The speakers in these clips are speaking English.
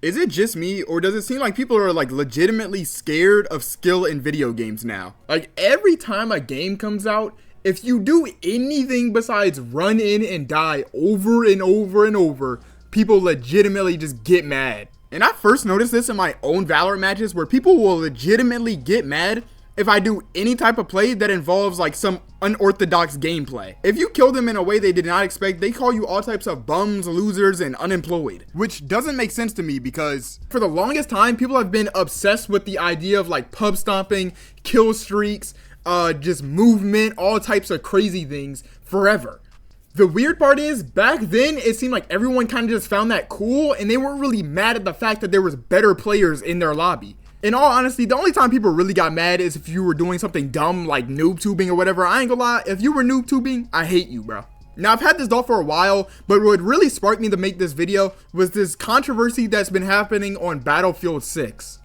Is it just me, or does it seem like people are like legitimately scared of skill in video games now? Like every time a game comes out, if you do anything besides run in and die over and over and over, people legitimately just get mad. And I first noticed this in my own Valorant matches where people will legitimately get mad if I do any type of play that involves like some unorthodox gameplay. If you kill them in a way they did not expect, they call you all types of bums, losers, and unemployed. Which doesn't make sense to me because for the longest time, people have been obsessed with the idea of like pub stomping, kill streaks, just movement, all types of crazy things forever. The weird part is, back then, it seemed like everyone kind of just found that cool and they weren't really mad at the fact that there was better players in their lobby. In all honesty, the only time people really got mad is if you were doing something dumb like noob tubing or whatever. I ain't gonna lie, if you were noob tubing, I hate you, bro. Now, I've had this thought for a while, but what really sparked me to make this video was this controversy that's been happening on Battlefield 6.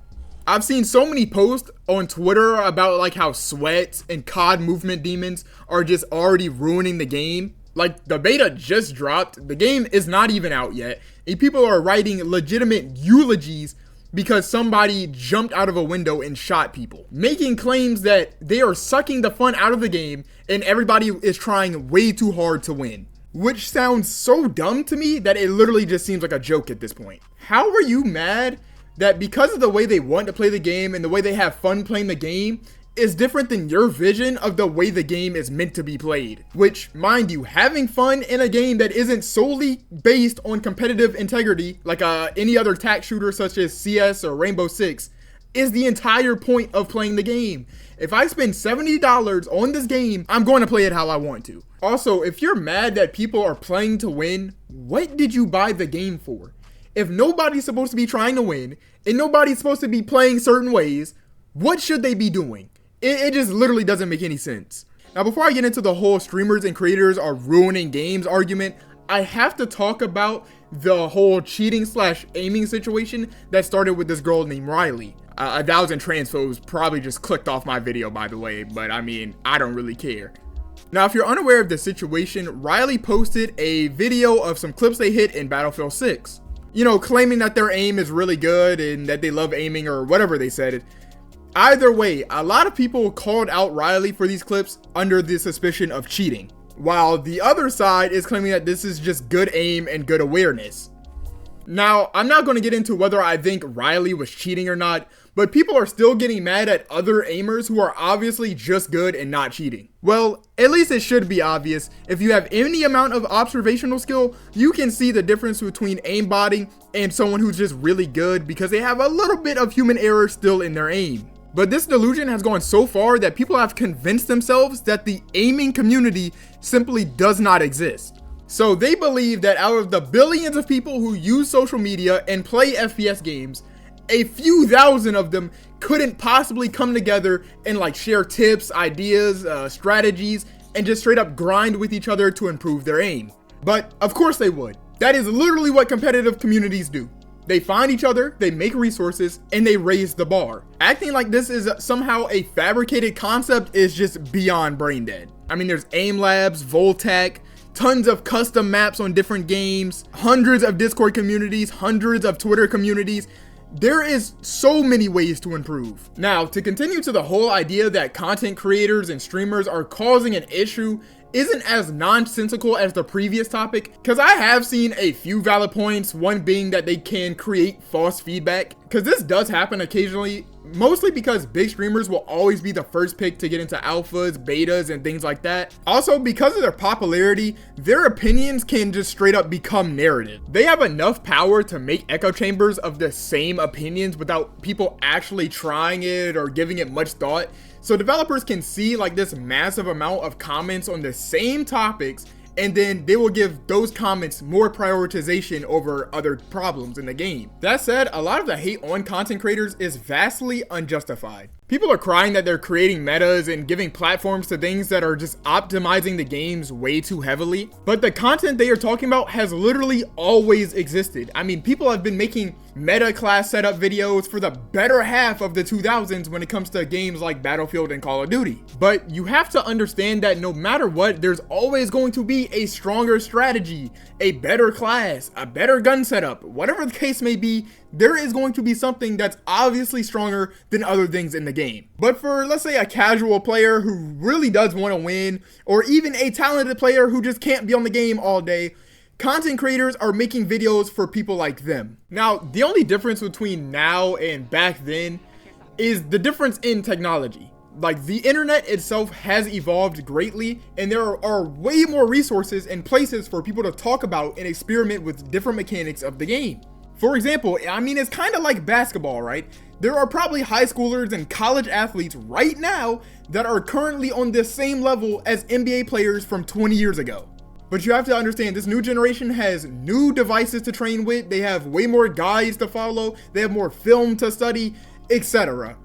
I've seen so many posts on Twitter about like how sweats and COD movement demons are just already ruining the game. Like, the beta just dropped, the game is not even out yet, and people are writing legitimate eulogies because somebody jumped out of a window and shot people, making claims that they are sucking the fun out of the game and everybody is trying way too hard to win. Which sounds so dumb to me that it literally just seems like a joke at this point. How are you mad that because of the way they want to play the game and the way they have fun playing the game is different than your vision of the way the game is meant to be played? Which, mind you, having fun in a game that isn't solely based on competitive integrity, like any other tac shooter such as CS or Rainbow Six, is the entire point of playing the game. If I spend $70 on this game, I'm going to play it how I want to. Also, if you're mad that people are playing to win, what did you buy the game for? If nobody's supposed to be trying to win, and nobody's supposed to be playing certain ways, what should they be doing? It just literally doesn't make any sense. Now, before I get into the whole streamers and creators are ruining games argument, I have to talk about the whole cheating / aiming situation that started with this girl named Riley. 1,000 transphobes probably just clicked off my video, by the way, but I mean, I don't really care. Now, if you're unaware of the situation, Riley posted a video of some clips they hit in Battlefield 6. You know, claiming that their aim is really good and that they love aiming or whatever they said. Either way, a lot of people called out Riley for these clips under the suspicion of cheating, while the other side is claiming that this is just good aim and good awareness. Now, I'm not going to get into whether I think Riley was cheating or not, but people are still getting mad at other aimers who are obviously just good and not cheating. Well, at least it should be obvious. If you have any amount of observational skill, you can see the difference between aimbotting and someone who's just really good because they have a little bit of human error still in their aim. But this delusion has gone so far that people have convinced themselves that the aiming community simply does not exist. So they believe that out of the billions of people who use social media and play FPS games, a few thousand of them couldn't possibly come together and like share tips, ideas, strategies, and just straight up grind with each other to improve their aim. But of course they would. That is literally what competitive communities do. They find each other, they make resources, and they raise the bar. Acting like this is somehow a fabricated concept is just beyond brain dead. I mean, there's aim labs, Voltec, tons of custom maps on different games, hundreds of Discord communities, hundreds of Twitter communities. There is so many ways to improve. Now, to continue to the whole idea that content creators and streamers are causing an issue isn't as nonsensical as the previous topic, because I have seen a few valid points, one being that they can create false feedback, because this does happen occasionally, mostly because big streamers will always be the first pick to get into alphas, betas, and things like that. Also, because of their popularity, their opinions can just straight up become narrative. They have enough power to make echo chambers of the same opinions without people actually trying it or giving it much thought. So developers can see like this massive amount of comments on the same topics, and then they will give those comments more prioritization over other problems in the game. That said, a lot of the hate on content creators is vastly unjustified. People are crying that they're creating metas and giving platforms to things that are just optimizing the games way too heavily. But the content they are talking about has literally always existed. I mean, people have been making meta class setup videos for the better half of the 2000s when it comes to games like Battlefield and Call of Duty. But you have to understand that no matter what, there's always going to be a stronger strategy, a better class, a better gun setup, whatever the case may be. there is going to be something that's obviously stronger than other things in the game. But for, let's say, a casual player who really does want to win, or even a talented player who just can't be on the game all day, content creators are making videos for people like them. Now, the only difference between now and back then is the difference in technology. Like, the internet itself has evolved greatly, and there are way more resources and places for people to talk about and experiment with different mechanics of the game. For example, I mean, it's kind of like basketball, right? There are probably high schoolers and college athletes right now that are currently on the same level as NBA players from 20 years ago. But you have to understand, this new generation has new devices to train with, they have way more guides to follow, they have more film to study, etc.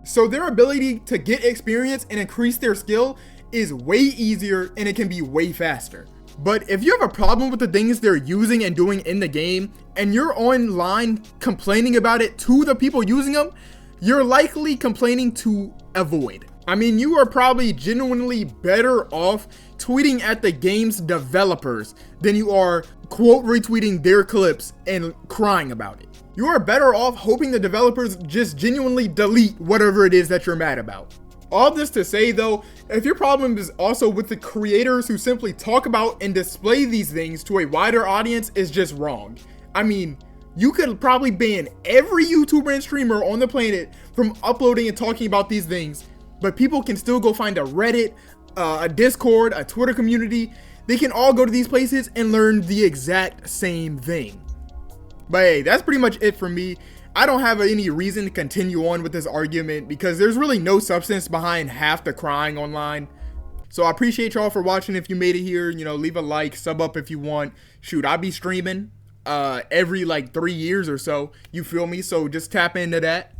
So their ability to get experience and increase their skill is way easier, and it can be way faster. But if you have a problem with the things they're using and doing in the game, and you're online complaining about it to the people using them, you're likely complaining to avoid. I mean, you are probably genuinely better off tweeting at the game's developers than you are quote retweeting their clips and crying about it. You are better off hoping the developers just genuinely delete whatever it is that you're mad about. All this to say though, if your problem is also with the creators who simply talk about and display these things to a wider audience, is just wrong. I mean, you could probably ban every YouTuber and streamer on the planet from uploading and talking about these things, but people can still go find a Reddit, a Discord, a Twitter community. They can all go to these places and learn the exact same thing. But hey, that's pretty much it for me. I don't have any reason to continue on with this argument because there's really no substance behind half the crying online. So I appreciate y'all for watching. If you made it here, you know, leave a like, sub up if you want. Shoot, I'll be streaming every like 3 years or so, you feel me? So just tap into that.